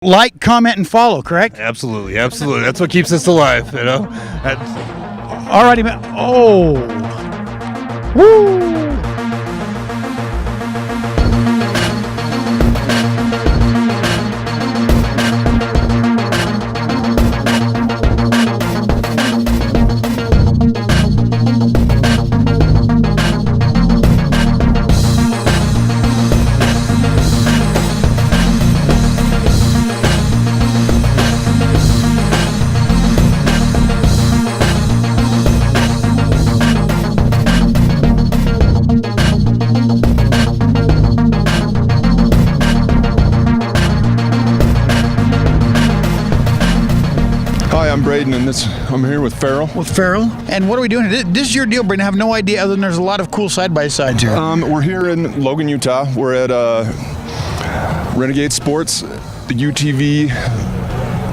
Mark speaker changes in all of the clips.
Speaker 1: like, comment, and follow, correct?
Speaker 2: Absolutely, absolutely. That's what keeps us alive, you know?
Speaker 1: All righty, man. Oh. Woo.
Speaker 3: Hi, I'm Braden, and I'm here with Farrell.
Speaker 1: And what are we doing? This is your deal, Braden. I have no idea other than there's a lot of cool side-by-sides here.
Speaker 3: We're here in Logan, Utah. We're at Renegade Sports, the UTV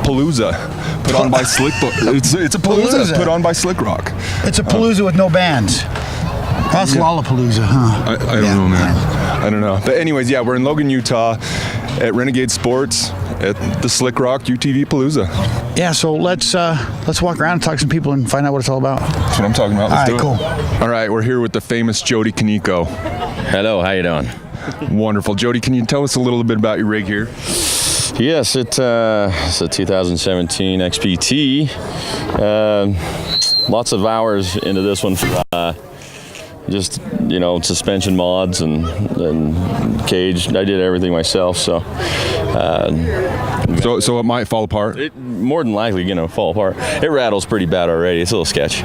Speaker 3: Palooza, put on by SlikRok. It's a Palooza put on by SlikRok.
Speaker 1: It's a Palooza with no bands. That's Lollapalooza, huh?
Speaker 3: I don't know, man. I don't know. But anyways, yeah, we're in Logan, Utah at Renegade Sports at the SlikRok UTV Palooza.
Speaker 1: Yeah, so let's walk around and talk to some people and find out what it's all about.
Speaker 3: That's what I'm talking about. Let's do it.
Speaker 1: Cool.
Speaker 3: All right, we're here with the famous Jody Kaneko.
Speaker 4: Hello, how you doing?
Speaker 3: Wonderful. Jody, can you tell us a little bit about your rig here?
Speaker 4: Yes, it's a 2017 XPT. Lots of hours into this one for just, suspension mods and cage. I did everything myself, so
Speaker 3: it might fall apart?
Speaker 4: It more than likely going to fall apart. It rattles pretty bad already. It's a little sketchy.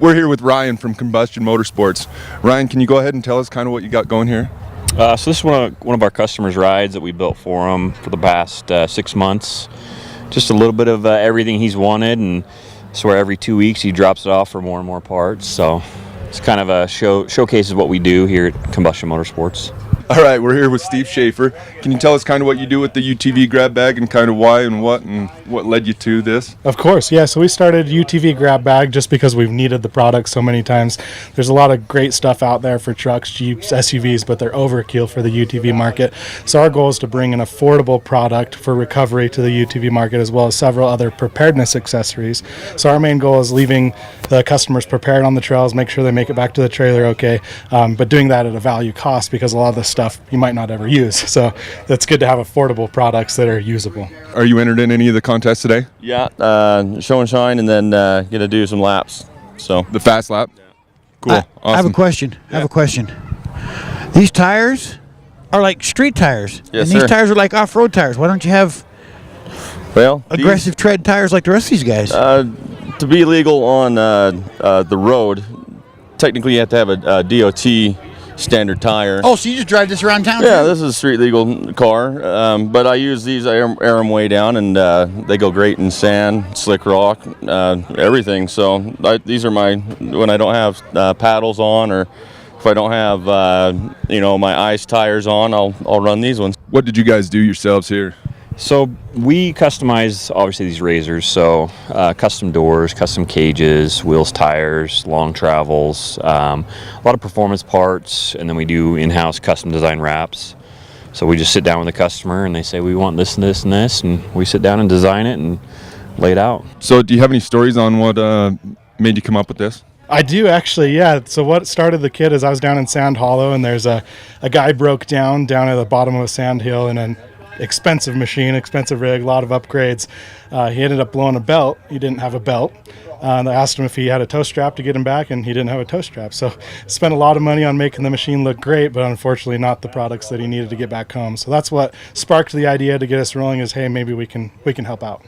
Speaker 3: We're here with Ryan from Combustion Motorsports. Ryan, can you go ahead and tell us kind of what you got going here?
Speaker 5: So this is one of our customers' rides that we built for him for the past 6 months. Just a little bit of everything he's wanted, and so every 2 weeks he drops it off for more and more parts. So it's kind of a showcases what we do here at Combustion Motorsports.
Speaker 3: All right, we're here with Steve Schaefer. Can you tell us kind of what you do with the UTV grab bag and kind of why and what led you to this?
Speaker 6: Of course, yeah. So we started UTV grab bag just because we've needed the product so many times. There's a lot of great stuff out there for trucks, Jeeps, SUVs, but they're overkill for the UTV market. So our goal is to bring an affordable product for recovery to the UTV market, as well as several other preparedness accessories. So our main goal is leaving the customers prepared on the trails, make sure they make it back to the trailer okay, but doing that at a value cost, because a lot of the stuff you might not ever use. So it's good to have affordable products that are usable.
Speaker 3: Are you entered in any of the contests today?
Speaker 4: Yeah, show and shine, and then going to do some laps. So
Speaker 3: the fast lap? Yeah. Cool. Awesome.
Speaker 1: I have a question. These tires are like street tires.
Speaker 4: Yes,
Speaker 1: and these tires are like off-road tires. Why don't you have aggressive tread tires like the rest of these guys?
Speaker 4: To be legal on the road, technically you have to have a DOT standard tire.
Speaker 1: Oh, so you just drive this around town?
Speaker 4: Yeah, this is a street legal car, but I use these, I air them way down, and they go great in sand, slick rock, everything. So these are when I don't have paddles on, or if I don't have my ice tires on, I'll run these ones.
Speaker 3: What did you guys do yourselves here?
Speaker 5: So we customize, obviously, these razors. So custom doors, custom cages, wheels, tires, long travels, a lot of performance parts, and then we do in-house custom design wraps. So we just sit down with the customer, and they say, we want this and this and this, and we sit down and design it and lay it out.
Speaker 3: So do you have any stories on what made you come up with this?
Speaker 6: I do, actually, yeah. So what started the kit is I was down in Sand Hollow, and there's a guy broke down at the bottom of a sand hill in an expensive machine, expensive rig, a lot of upgrades. He ended up blowing a belt. He didn't have a belt. I asked him if he had a tow strap to get him back, and he didn't have a tow strap. So spent a lot of money on making the machine look great, but unfortunately not the products that he needed to get back home. So that's what sparked the idea to get us rolling, is, hey, maybe we can help out.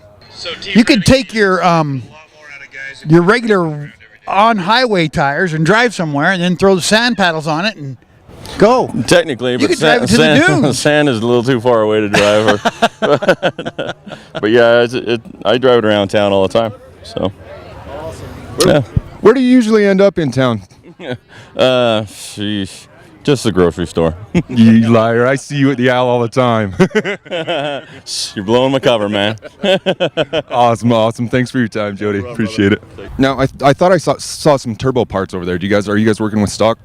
Speaker 1: You could take your regular on-highway tires and drive somewhere, and then throw the sand paddles on it and go.
Speaker 4: Technically,
Speaker 1: you
Speaker 4: but
Speaker 1: drive it to the dunes.
Speaker 4: Sand is a little too far away to drive. But yeah, I drive it around town all the time. So,
Speaker 3: Where do you usually end up in town?
Speaker 4: Sheesh. Just the grocery store.
Speaker 3: You liar. I see you at the Owl all the time.
Speaker 4: You're blowing my cover, man.
Speaker 3: Awesome. Thanks for your time, Jody. Appreciate it. Now, I thought I saw some turbo parts over there. Are you guys working with stock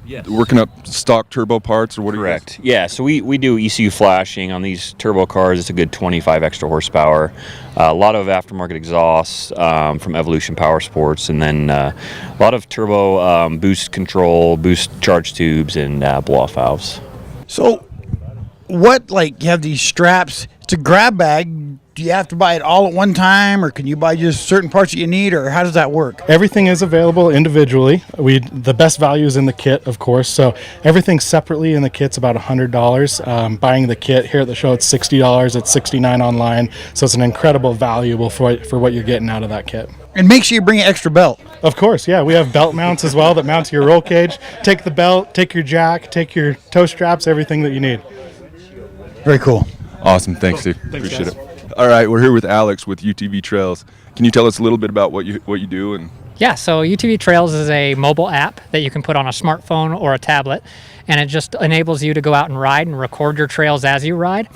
Speaker 5: Yes.
Speaker 3: working up stock turbo parts, or what?
Speaker 5: Correct. Yeah, so we do ECU flashing on these turbo cars. It's a good 25 extra horsepower. A lot of aftermarket exhausts from Evolution Power Sports, and then a lot of turbo boost control, boost charge tubes, and blow-off valves.
Speaker 1: So, what, like, you have these straps? It's a grab bag. Do you have to buy it all at one time, or can you buy just certain parts that you need, or how does that work?
Speaker 6: Everything is available individually. The best value is in the kit, of course. So everything separately in the kit's about $100. Buying the kit here at the show, it's $60. It's $69 online. So it's an incredible value for what you're getting out of that kit.
Speaker 1: And make sure you bring an extra belt.
Speaker 6: Of course, yeah. We have belt mounts as well that mount to your roll cage. Take the belt, take your jack, take your toe straps, everything that you need.
Speaker 1: Very cool.
Speaker 3: Awesome. Thanks, Steve. Appreciate it. All right, we're here with Alex with UTV Trails. Can you tell us a little bit about what you do? And
Speaker 7: Yeah, so UTV Trails is a mobile app that you can put on a smartphone or a tablet, and it just enables you to go out and ride and record your trails as you ride.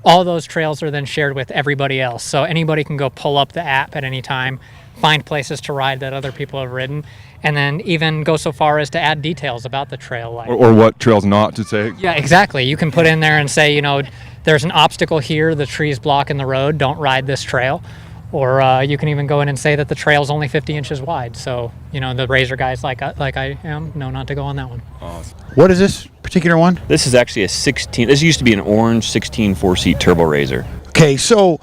Speaker 7: All those trails are then shared with everybody else, so anybody can go pull up the app at any time, find places to ride that other people have ridden, and then even go so far as to add details about the trail. Like,
Speaker 3: or what trails not to take?
Speaker 7: yeah, exactly. You can put in there and say, there's an obstacle here, the tree's blocking the road, don't ride this trail. Or you can even go in and say that the trail's only 50 inches wide. So, the RZR guys like I am know not to go on that one.
Speaker 3: Awesome.
Speaker 1: What is this particular one?
Speaker 5: This is actually this used to be an orange 16 4-seat turbo RZR.
Speaker 1: Okay, so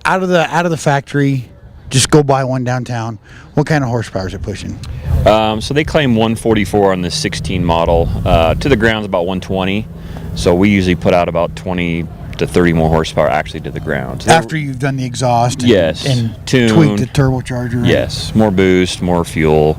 Speaker 1: out of the factory, just go buy one downtown. What kind of horsepower is it pushing?
Speaker 5: So they claim 144 on the 16 model. To the ground is about 120. So we usually put out about 20 to 30 more horsepower actually to the ground. So
Speaker 1: After you've done the exhaust and,
Speaker 5: Yes,
Speaker 1: and
Speaker 5: tuned.
Speaker 1: tweaked the turbocharger.
Speaker 5: Yes, more boost, more fuel.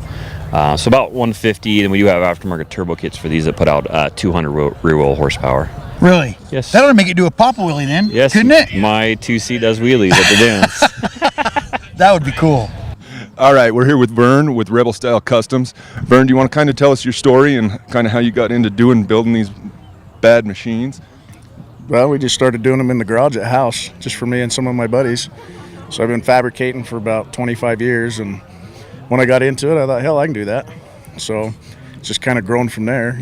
Speaker 5: So about 150. Then we do have aftermarket turbo kits for these that put out 200 rear wheel horsepower.
Speaker 1: Really?
Speaker 5: Yes.
Speaker 1: That ought to make it do a papa wheelie then.
Speaker 5: Yes,
Speaker 1: Couldn't it?
Speaker 5: My 2-seat does wheelies at the dunes.
Speaker 1: That would be cool.
Speaker 3: All right, we're here with Vern with Rebel Style Customs. Vern, do you want to kind of tell us your story and kind of how you got into building these bad machines?
Speaker 8: Well, we just started doing them in the garage at house, just for me and some of my buddies. So I've been fabricating for about 25 years, and when I got into it, I thought, hell, I can do that. So it's just kind of grown from there,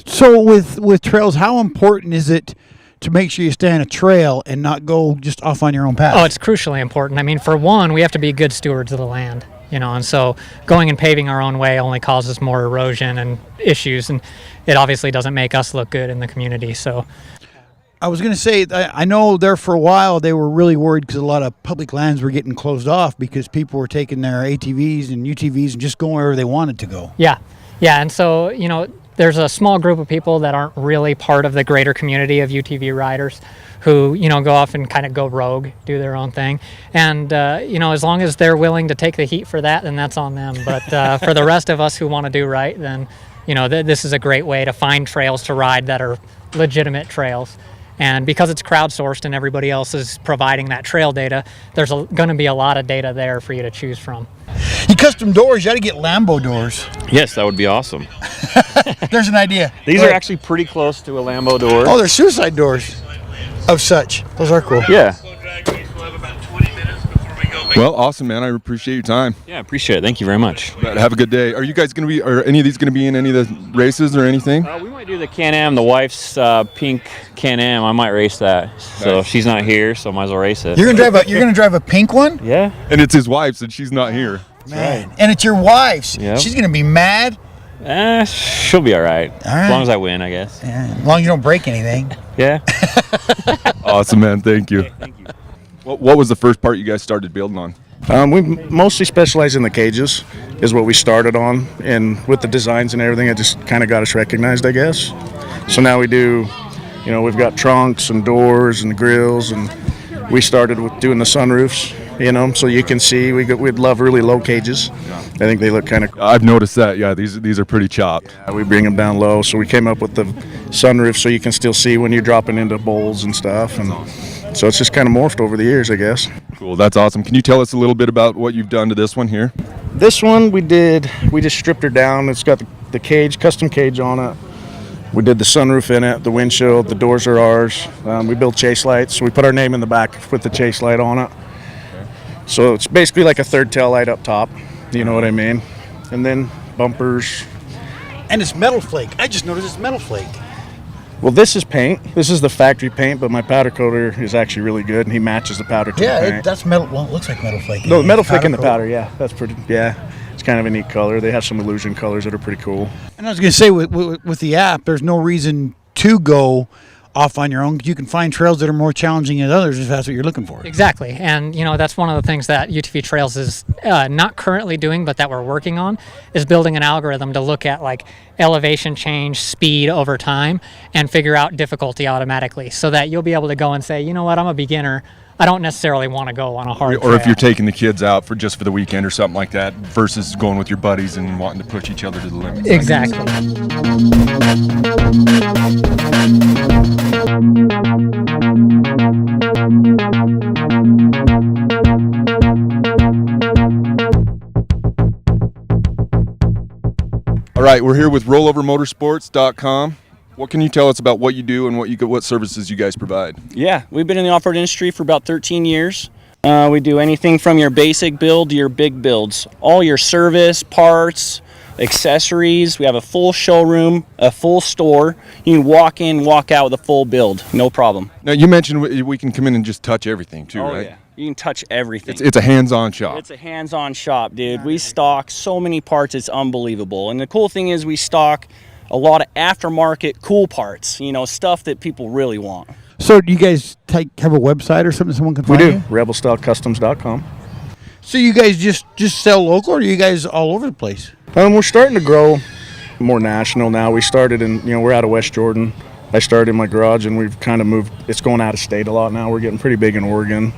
Speaker 1: So with trails, how important is it to make sure you stay on a trail and not go just off on your own path?
Speaker 7: Oh, it's crucially important. I mean, for one, we have to be good stewards of the land, and so going and paving our own way only causes more erosion and issues, and it obviously doesn't make us look good in the community. So
Speaker 1: I was going to say, I know there for a while they were really worried because a lot of public lands were getting closed off because people were taking their ATVs and UTVs and just going wherever they wanted to go.
Speaker 7: yeah, and so there's a small group of people that aren't really part of the greater community of UTV riders who, go off and kind of go rogue, do their own thing. And, as long as they're willing to take the heat for that, then that's on them. But for the rest of us who want to do right, then, this is a great way to find trails to ride that are legitimate trails. And because it's crowdsourced and everybody else is providing that trail data, there's going to be a lot of data there for you to choose from.
Speaker 1: You custom doors, you got to get Lambo doors.
Speaker 5: Yes, that would be awesome.
Speaker 1: There's an idea.
Speaker 5: These
Speaker 1: Go
Speaker 5: are
Speaker 1: ahead.
Speaker 5: actually pretty close to a Lambo door.
Speaker 1: Oh, they're suicide doors of such. Those are cool.
Speaker 5: Yeah.
Speaker 3: Well, awesome, man. I appreciate your time.
Speaker 5: Yeah, appreciate it. Thank you very much.
Speaker 3: Have a good day. Are you guys going to be, are any of these going to be in any of the races or anything?
Speaker 5: We might do the Can-Am, the wife's pink Can-Am. I might race that. So
Speaker 3: Nice.
Speaker 5: she's not here, so might as well race it.
Speaker 1: You're gonna drive a pink one?
Speaker 5: Yeah.
Speaker 3: And it's his wife's, and she's not here.
Speaker 1: Man. And it's your wife's.
Speaker 5: Yep.
Speaker 1: She's gonna be mad.
Speaker 5: She'll be all right.
Speaker 1: right.
Speaker 5: As long as I win, I guess.
Speaker 1: Yeah, as long as you don't break anything.
Speaker 5: Yeah.
Speaker 3: Awesome, man. Thank you.
Speaker 5: Thank you.
Speaker 3: What was the first part you guys started building on?
Speaker 8: We mostly specialize in the cages, is what we started on. And with the designs and everything, it just kind of got us recognized, I guess. So now we do, we've got trunks and doors and grills, and we started with doing the sunroofs, so you can see. We'd love really low cages. I think they look kind of cool.
Speaker 3: I've noticed that. Yeah, these are pretty chopped.
Speaker 8: We bring them down low, so we came up with the sunroof so you can still see when you're dropping into bowls and stuff. And so it's just kind of morphed over the years, I guess.
Speaker 3: Cool. That's awesome. Can you tell us a little bit about what you've done to this one here?
Speaker 8: This one we just stripped her down. It's got the cage, custom cage on it. We did the sunroof in it, the windshield, the doors are ours. We built chase lights. So we put our name in the back with the chase light on it. So it's basically like a third tail light up top. You know what I mean? And then bumpers.
Speaker 1: And it's metal flake. I just noticed it's metal flake.
Speaker 8: Well, this is paint. This is the factory paint, but my powder coater is actually really good, and he matches the powder to the paint.
Speaker 1: That's metal. Well, it looks like metal flake.
Speaker 8: No, metal flake in the powder, yeah. That's pretty, yeah. It's kind of a neat color. They have some illusion colors that are pretty cool.
Speaker 1: And I was going to say, with the app, there's no reason to go off on your own. You can find trails that are more challenging than others if that's what you're looking for.
Speaker 7: Exactly. And, that's one of the things that UTV Trails is not currently doing, but that we're working on, is building an algorithm to look at like elevation change, speed over time, and figure out difficulty automatically so that you'll be able to go and say, you know what, I'm a beginner. I don't necessarily want to go on a hard
Speaker 3: Or if
Speaker 7: trail.
Speaker 3: you're taking the kids out for the weekend or something like that, versus going with your buddies and wanting to push each other to the limit.
Speaker 7: Exactly.
Speaker 3: All right, we're here with rollovermotorsports.com. What can you tell us about what you do and what services you guys provide?
Speaker 9: Yeah, we've been in the off-road industry for about 13 years. We do anything from your basic build to your big builds. All your service, parts, accessories. We have a full showroom, a full store. You can walk in, walk out with a full build, no problem.
Speaker 3: Now, you mentioned we can come in and just touch everything too, right?
Speaker 9: Yeah. You can touch everything.
Speaker 3: It's a hands-on shop.
Speaker 9: It's a hands-on shop, dude. We stock so many parts, it's unbelievable. And the cool thing is we stock a lot of aftermarket cool parts, stuff that people really want.
Speaker 1: So do you guys have a website or something someone can
Speaker 8: We
Speaker 1: find
Speaker 8: do.
Speaker 1: you?
Speaker 8: RebelStyleCustoms.com.
Speaker 1: So you guys just sell local, or are you guys all over the place?
Speaker 8: We're starting to grow more national now. We started we're out of West Jordan. I started in my garage, and we've kind of moved. It's going out of state a lot now. We're getting pretty big in Oregon.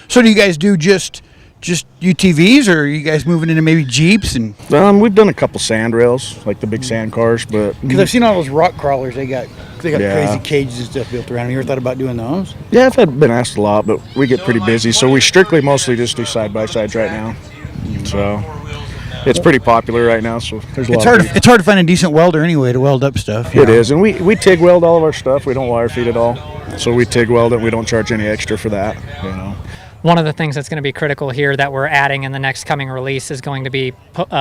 Speaker 1: So do you guys do just UTVs, or are you guys moving into maybe Jeeps? And
Speaker 8: We've done a couple sand rails, like the big sand cars, but
Speaker 1: because I've seen all those rock crawlers, they got
Speaker 8: Yeah.
Speaker 1: crazy cages and stuff built around. You ever thought about doing those?
Speaker 8: yeah, I've been asked a lot, but we get pretty busy, so we mostly just do side-by-sides right now. So it's pretty popular right now, so there's a lot of people.
Speaker 1: It's hard to find a decent welder anyway to weld up stuff.
Speaker 8: It is, and we TIG weld all of our stuff. We don't wire feed at all, so we TIG weld it. We don't charge any extra for that.
Speaker 7: One of the things that's going to be critical here that we're adding in the next coming release is going to be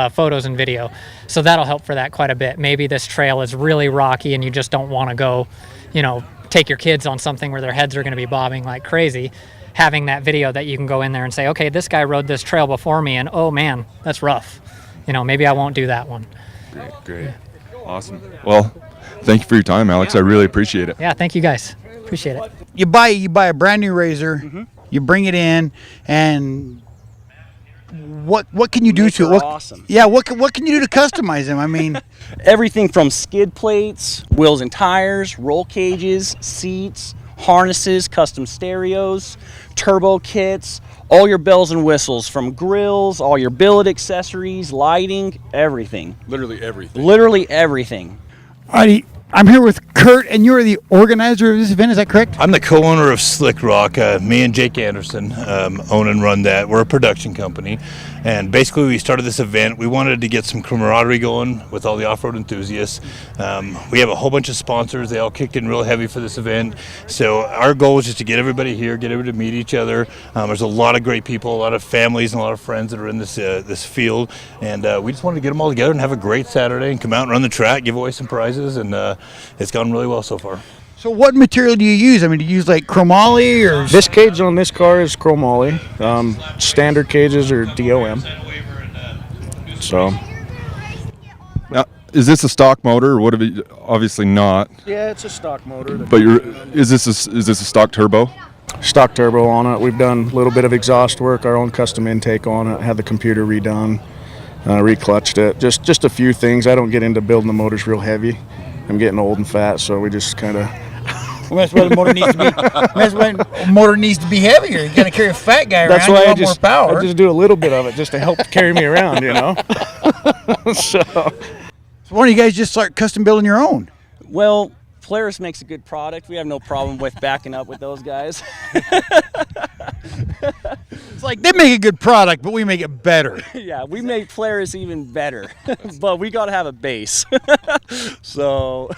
Speaker 7: photos and video. So that'll help for that quite a bit. Maybe this trail is really rocky and you just don't want to go, take your kids on something where their heads are going to be bobbing like crazy. Having that video that you can go in there and say, okay, this guy rode this trail before me and oh man, that's rough. Maybe I won't do that one.
Speaker 3: Great. Awesome. Well, thank you for your time, Alex. I really appreciate it.
Speaker 7: Yeah, thank you guys. Appreciate it.
Speaker 1: You buy a brand new RZR, you bring it in, and what can you do to it?
Speaker 9: They're awesome.
Speaker 1: Yeah, what can you do to customize them? I mean,
Speaker 9: Everything from skid plates, wheels and tires, roll cages, seats, harnesses, custom stereos, turbo kits, all your bells and whistles, from grills, all your billet accessories, lighting, everything.
Speaker 3: Literally everything.
Speaker 9: Literally everything.
Speaker 1: alrighty, I'm here with Kurt, and you're the organizer of this event. Is that correct?
Speaker 2: I'm the co-owner of SlikRok. Me and Jake Anderson own and run that. We're a production company, and basically we started this event. We wanted to get some camaraderie going with all the off-road enthusiasts. We have a whole bunch of sponsors. They all kicked in real heavy for this event. So our goal is just to get everybody here, get everybody to meet each other. There's a lot of great people, a lot of families, and a lot of friends that are in this field, and we just wanted to get them all together and have a great Saturday and come out and run the track, give away some prizes, and it's gone really well so far.
Speaker 1: So what material do you use? I mean, do you use like chromoly or?
Speaker 8: This cage on this car is chromoly. Standard cages are DOM. So.
Speaker 3: Now, is this a stock motor, or what have you? Obviously not.
Speaker 8: Yeah, it's a stock motor.
Speaker 3: But is this a stock turbo?
Speaker 8: Stock turbo on it. We've done a little bit of exhaust work, our own custom intake on it. Had the computer redone, reclutched it. Just a few things. I don't get into building the motors real heavy. I'm getting old and fat, so we just kind of.
Speaker 1: Well, that's why the motor needs to be. That's why the motor needs to be heavier. You got to carry a fat guy around.
Speaker 8: That's why
Speaker 1: you want more power.
Speaker 8: I just do a little bit of it just to help carry me around, So
Speaker 1: why don't you guys just start custom building your own?
Speaker 9: Well, Polaris makes a good product. We have no problem with backing up with those guys.
Speaker 1: It's like they make a good product, but we make it better.
Speaker 9: Yeah, we make Polaris even better, but we got to have a base. So,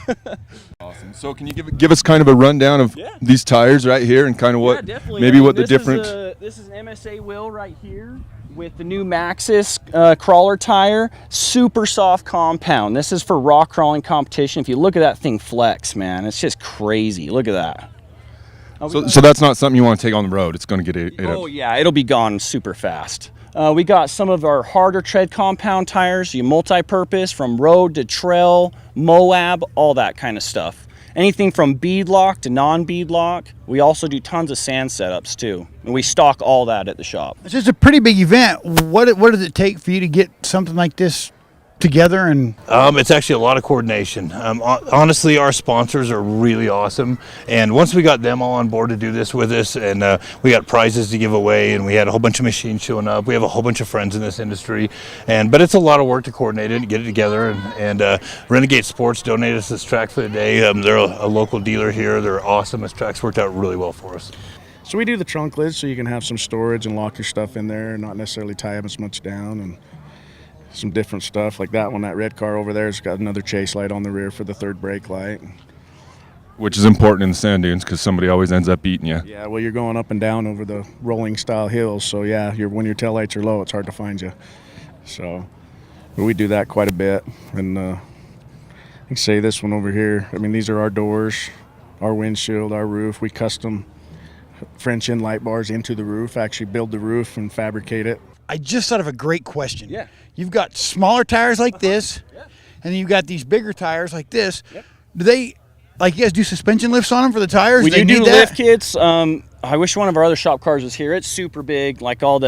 Speaker 3: Awesome. So can you give us kind of a rundown of these tires right here and kind of what
Speaker 9: definitely.
Speaker 3: maybe what the difference?
Speaker 9: This is an MSA wheel right here with the new Maxxis crawler tire. Super soft compound. This is for rock crawling competition. If you look at that thing flex, man, it's just crazy. Look at that.
Speaker 3: So that's not something you want to take on the road. It's going to get ate up.
Speaker 9: Oh yeah, it'll be gone super fast. We got some of our harder tread compound tires, you multi-purpose from road to trail, Moab, all that kind of stuff. Anything from beadlock to non-beadlock. We also do tons of sand setups too, and we stock all that at the shop.
Speaker 1: It's just a pretty big event. What does it take for you to get something like this together? And
Speaker 2: it's actually a lot of coordination. Honestly, our sponsors are really awesome, and once we got them all on board to do this with us, and we got prizes to give away, and we had a whole bunch of machines showing up. We have a whole bunch of friends in this industry, but it's a lot of work to coordinate it and get it together. And Renegade Sports donated us this track for the day. They're a local dealer here. They're awesome. This track's worked out really well for us.
Speaker 8: So we do the trunk lids so you can have some storage and lock your stuff in there and not necessarily tie up as much down, and some different stuff like that one. That red car over there has got another chase light on the rear for the third brake light.
Speaker 3: Which is important in the sand dunes because somebody always ends up beating you.
Speaker 8: Yeah, well, you're going up and down over the rolling style hills, so yeah, when your tail lights are low, it's hard to find you. So we do that quite a bit. And I can say this one over here, I mean, these are our doors, our windshield, our roof. We custom French in light bars into the roof, actually build the roof and fabricate it.
Speaker 1: I just thought of a great question.
Speaker 9: Yeah.
Speaker 1: You've got smaller tires like this, and then you've got these bigger tires like this.
Speaker 9: Yep.
Speaker 1: Do they, like, you guys do suspension lifts on them for the tires?
Speaker 9: We
Speaker 1: They
Speaker 9: do
Speaker 1: need that?
Speaker 9: lift kits. I wish one of our other shop cars was here. It's super big, like all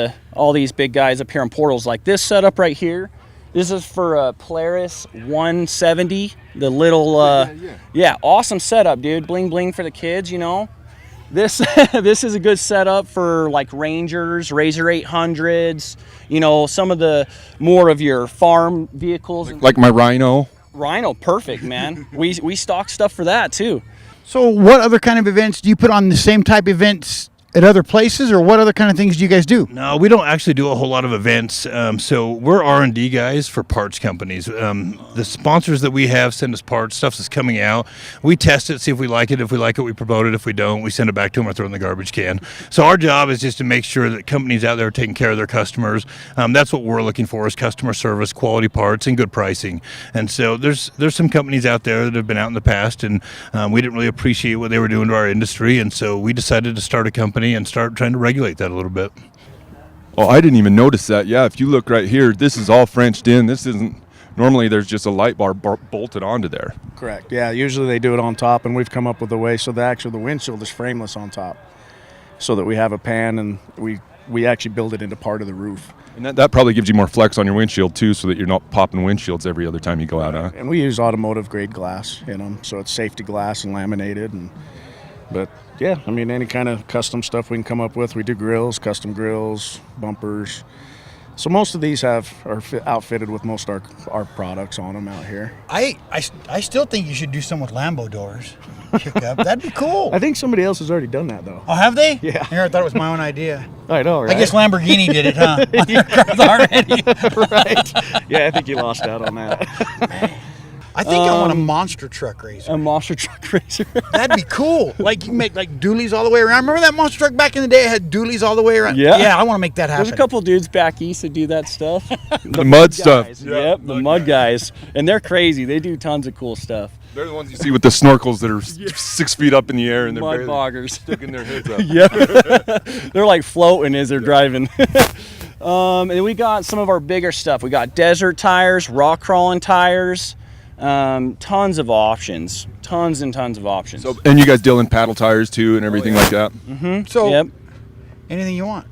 Speaker 9: these big guys up here in Portals. Like this setup right here. This is for a Polaris 170. The little, awesome setup, dude. Bling bling for the kids, you know. This this is a good setup for like Rangers, Razor 800s, you know, some of the more of your farm vehicles.
Speaker 3: Like my Rhino.
Speaker 9: Rhino, perfect, man. we stock stuff for that too.
Speaker 1: So what other kind of events do you put on the same type events at other places, or what other kind of things do you guys do?
Speaker 2: No, we don't actually do a whole lot of events. So we're R&D guys for parts companies. The sponsors that we have send us parts, stuff that's coming out. We test it, see if we like it. If we like it, we promote it. If we don't, we send it back to them or throw it in the garbage can. So our job is just to make sure that companies out there are taking care of their customers. That's what we're looking for, is customer service, quality parts, and good pricing. And so there's some companies out there that have been out in the past, and we didn't really appreciate what they were doing to our industry, and so we decided to start a company and start trying to regulate that a little bit.
Speaker 3: Oh, I didn't even notice that. Yeah, if you look right here, this is all Frenched in. This isn't, normally there's just a light bar bolted onto there.
Speaker 8: Correct. Yeah, usually they do it on top, and we've come up with a way so the windshield is frameless on top, so that we have a pan and we actually build it into part of the roof.
Speaker 3: And that probably gives you more flex on your windshield too, so that you're not popping windshields every other time you go out, huh?
Speaker 8: And we use automotive grade glass in them, so it's safety glass and laminated. But yeah, I mean, any kind of custom stuff we can come up with. We do grills, custom grills, bumpers. So most of these are outfitted with most of our products on them out here.
Speaker 1: I still think you should do some with Lambo doors. Kick up. That'd be cool.
Speaker 8: I think somebody else has already done that, though.
Speaker 1: Oh, have they?
Speaker 8: Yeah.
Speaker 1: Here, I thought it was my own idea.
Speaker 8: I know, right?
Speaker 1: I guess Lamborghini did it, huh? On their cars already.
Speaker 8: Right. Yeah, I think you lost out on that.
Speaker 1: I think I want a monster truck racer.
Speaker 9: A monster truck racer.
Speaker 1: That'd be cool. Like, you can make like dualies all the way around. Remember that monster truck back in the day? It had dualies all the way around.
Speaker 9: Yeah.
Speaker 1: Yeah, I want to make that happen.
Speaker 9: There's a couple dudes back east that do that stuff.
Speaker 3: The mud stuff.
Speaker 9: Yep, the mud guys. And they're crazy. They do tons of cool stuff.
Speaker 3: They're the ones you see with the snorkels that are 6 feet up in the air and they're
Speaker 9: Mud
Speaker 3: barely
Speaker 9: boggers.
Speaker 3: sticking their heads up.
Speaker 9: Yeah. They're like floating as they're driving. And we got some of our bigger stuff. We got desert tires, rock crawling tires. Tons of options, tons and tons of options.
Speaker 3: So, and you guys deal in paddle tires too and everything like that?
Speaker 9: Mm-hmm.
Speaker 1: So,
Speaker 9: yep.
Speaker 1: anything you want.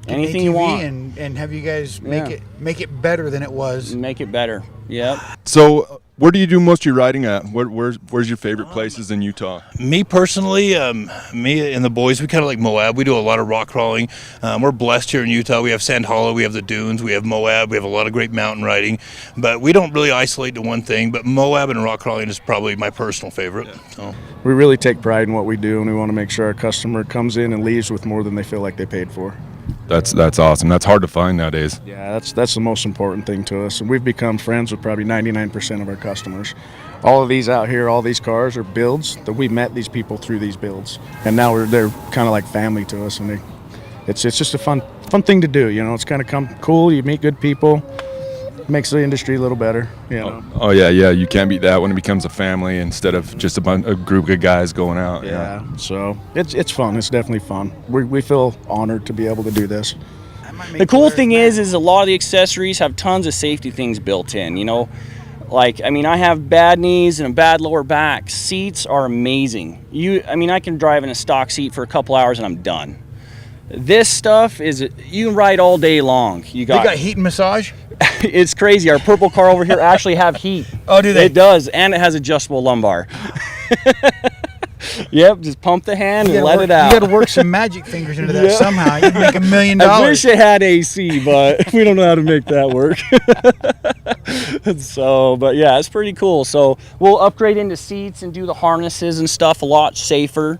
Speaker 9: Anything
Speaker 1: ATV
Speaker 9: you want.
Speaker 1: And have you guys make it better than it was.
Speaker 9: Make it better. Yep.
Speaker 3: So Where do you do most of your riding at? Where's your favorite places in Utah?
Speaker 2: Me personally, me and the boys, we kind of like Moab. We do a lot of rock crawling. We're blessed here in Utah. We have Sand Hollow, we have the dunes, we have Moab, we have a lot of great mountain riding. But we don't really isolate to one thing. But Moab and rock crawling is probably my personal favorite. So.
Speaker 8: We really take pride in what we do, and we want to make sure our customer comes in and leaves with more than they feel like they paid for.
Speaker 3: That's awesome. That's hard to find nowadays.
Speaker 8: Yeah, that's the most important thing to us. And we've become friends with probably 99% of our customers. All of these out here, all these cars are builds that we met these people through these builds, and now they're kind of like family to us. And it's just a fun thing to do. You know, it's kind of cool. You meet good people. Makes the industry a little better, you know.
Speaker 3: Oh yeah, you can't beat that when it becomes a family instead of just a group of guys going out.
Speaker 8: Yeah. So it's fun. It's definitely fun. We feel honored to be able to do this.
Speaker 9: The cool thing is a lot of the accessories have tons of safety things built in. You know, like I have bad knees and a bad lower back. Seats are amazing. I can drive in a stock seat for a couple hours and I'm done. This stuff you can ride all day long. They
Speaker 1: got heat and massage?
Speaker 9: It's crazy. Our purple car over here actually have heat.
Speaker 1: Oh, do they?
Speaker 9: It does, and it has adjustable lumbar. Yep, just pump the hand and let it out.
Speaker 1: You got to work some magic fingers into that somehow. You'd make $1 million.
Speaker 9: I wish it had AC, but we don't know how to make that work. But yeah, it's pretty cool. So we'll upgrade into seats and do the harnesses and stuff a lot safer.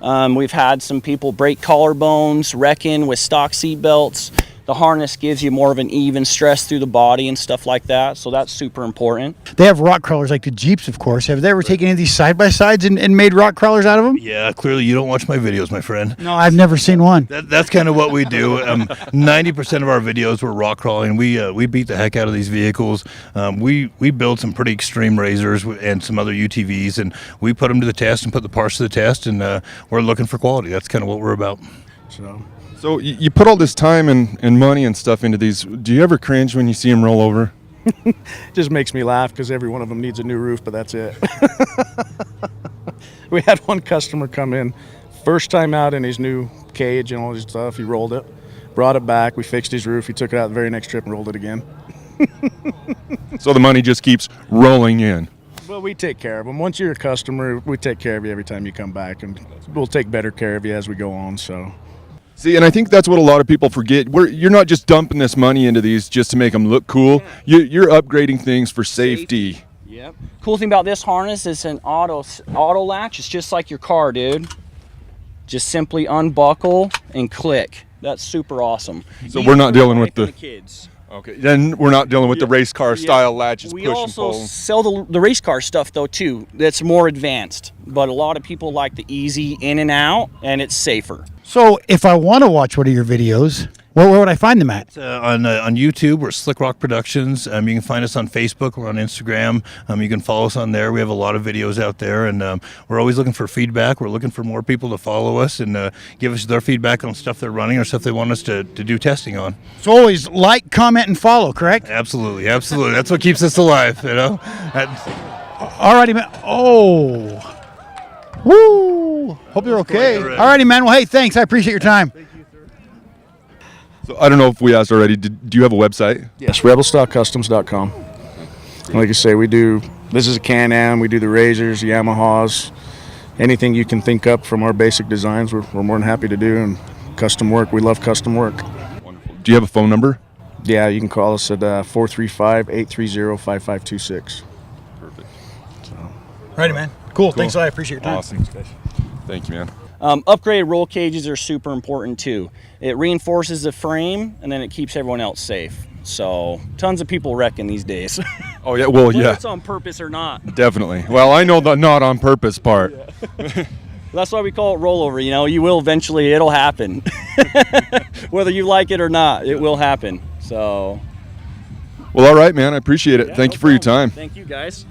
Speaker 9: We've had some people break collarbones, wrecking with stock seat belts. The harness gives you more of an even stress through the body and stuff like that, so that's super important.
Speaker 1: They have rock crawlers like the Jeeps, of course. Have they ever taken any of these side-by-sides and made rock crawlers out of them?
Speaker 2: Yeah, clearly you don't watch my videos, my friend.
Speaker 1: No, I've never seen one.
Speaker 2: That's kind of what we do. 90% of our videos were rock crawling. We beat the heck out of these vehicles. We build some pretty extreme razors and some other UTVs, and we put them to the test and put the parts to the test, and we're looking for quality. That's kind of what we're about.
Speaker 3: So you put all this time and money and stuff into these. Do you ever cringe when you see them roll over?
Speaker 8: Just makes me laugh because every one of them needs a new roof, but that's it. We had one customer come in, first time out in his new cage and all his stuff. He rolled it, brought it back. We fixed his roof. He took it out the very next trip and rolled it again.
Speaker 3: So the money just keeps rolling in.
Speaker 8: Well, we take care of them. Once you're a customer, we take care of you every time you come back, and we'll take better care of you as we go on. So.
Speaker 3: See, and I think that's what a lot of people forget. You're not just dumping this money into these just to make them look cool. You're upgrading things for safety.
Speaker 9: Yep. Cool thing about this harness is an auto latch. It's just like your car, dude. Just simply unbuckle and click. That's super awesome.
Speaker 3: So we're not dealing with the
Speaker 9: kids.
Speaker 3: Okay, then we're not dealing with the race car style latches.
Speaker 9: We
Speaker 3: push
Speaker 9: also
Speaker 3: and pull.
Speaker 9: sell the race car stuff though too. That's more advanced, but a lot of people like the easy in and out, and it's safer.
Speaker 1: So if I want to watch one of your videos, where would I find them at?
Speaker 2: On YouTube, we're SlikRok Productions. You can find us on Facebook. We're on Instagram. You can follow us on there. We have a lot of videos out there, and we're always looking for feedback. We're looking for more people to follow us and give us their feedback on stuff they're running or stuff they want us to do testing on.
Speaker 1: So always like, comment, and follow, correct?
Speaker 2: Absolutely. That's what keeps us alive, you know?
Speaker 1: All righty, man. Oh. Woo! Hope you're okay. All righty, man. Well, hey, thanks. I appreciate your time.
Speaker 3: So I don't know if we asked already. Do you have a website?
Speaker 8: Yes, rebelstockcustoms.com. Like I say, this is a Can-Am. We do the Razors, Yamahas, anything you can think up from our basic designs, we're more than happy to do. And custom work, we love custom work.
Speaker 3: Wonderful. Do you have a phone number?
Speaker 8: Yeah, you can call us at 435-830-5526.
Speaker 3: Perfect.
Speaker 1: Righty, man. Cool. Thanks a lot. I appreciate your time.
Speaker 3: Awesome. Thank you, man.
Speaker 9: Upgraded roll cages are super important too. It reinforces the frame and then it keeps everyone else safe. So tons of people wrecking these days.
Speaker 3: Oh yeah, well yeah.
Speaker 9: Whether it's on purpose or not.
Speaker 3: Definitely. Well, I know the not on purpose part.
Speaker 9: Yeah. That's why we call it rollover. You know, you will eventually. It'll happen. Whether you like it or not, it will happen. So.
Speaker 3: Well, all right, man. I appreciate it.
Speaker 9: Yeah,
Speaker 3: Thank
Speaker 9: no
Speaker 3: you for your
Speaker 9: problem.
Speaker 3: time.
Speaker 9: Thank you, guys.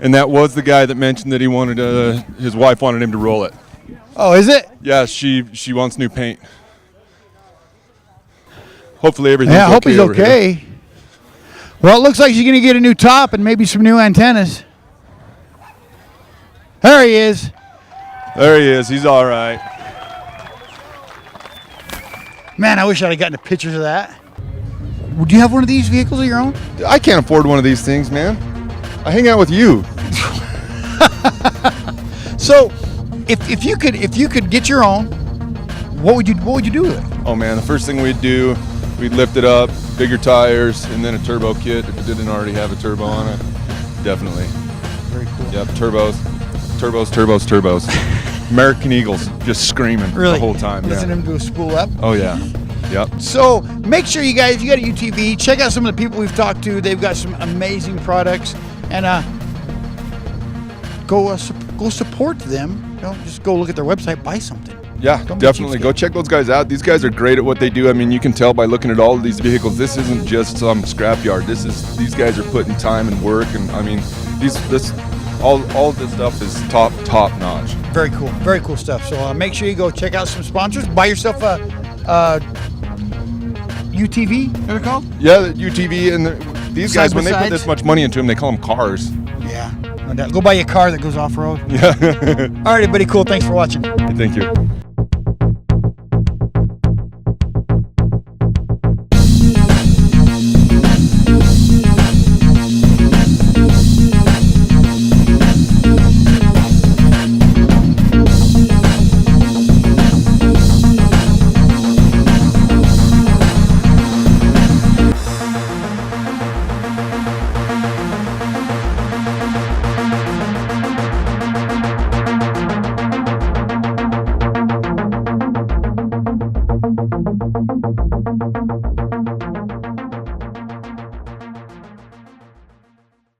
Speaker 3: And that was the guy that mentioned that he wanted his wife wanted him to roll it.
Speaker 1: Oh, is it?
Speaker 3: Yeah, she wants new paint. Hopefully everything's okay.
Speaker 1: Yeah, I hope he's
Speaker 3: over
Speaker 1: okay.
Speaker 3: here.
Speaker 1: Well, it looks like she's going to get a new top and maybe some new antennas. There he is.
Speaker 3: There he is. He's all right.
Speaker 1: Man, I wish I'd have gotten the pictures of that. Would you have one of these vehicles of your own?
Speaker 3: I can't afford one of these things, man. I hang out with you.
Speaker 1: So, if you could get your own, what would you do with it?
Speaker 3: Oh man, the first thing we'd do, we'd lift it up, bigger tires, and then a turbo kit if it didn't already have a turbo on it. Definitely.
Speaker 1: Very cool.
Speaker 3: Yep, turbos. American Eagles just screaming
Speaker 1: Really?
Speaker 3: the whole time.
Speaker 1: Listen
Speaker 3: Yeah.
Speaker 1: to them do a spool up.
Speaker 3: Oh yeah. Yep.
Speaker 1: So make sure you got a UTV. Check out some of the people we've talked to. They've got some amazing products, and go support them. Just go look at their website, buy something.
Speaker 3: Yeah,
Speaker 1: Don't be
Speaker 3: definitely.
Speaker 1: cheapskate.
Speaker 3: Go check those guys out. These guys are great at what they do. I mean, you can tell by looking at all of these vehicles. This isn't just some scrapyard. These guys are putting time and work, and I mean, all of this stuff is top notch.
Speaker 1: Very cool stuff. So make sure you go check out some sponsors. Buy yourself a UTV. What are they called?
Speaker 3: Yeah, the UTV and these guys, when they put
Speaker 1: Side-by-sides?
Speaker 3: this much money into them, they call them cars.
Speaker 1: Yeah. No doubt. Go buy a car that goes off road.
Speaker 3: Yeah.
Speaker 1: All right, everybody. Cool. Thanks for watching.
Speaker 3: Thank you.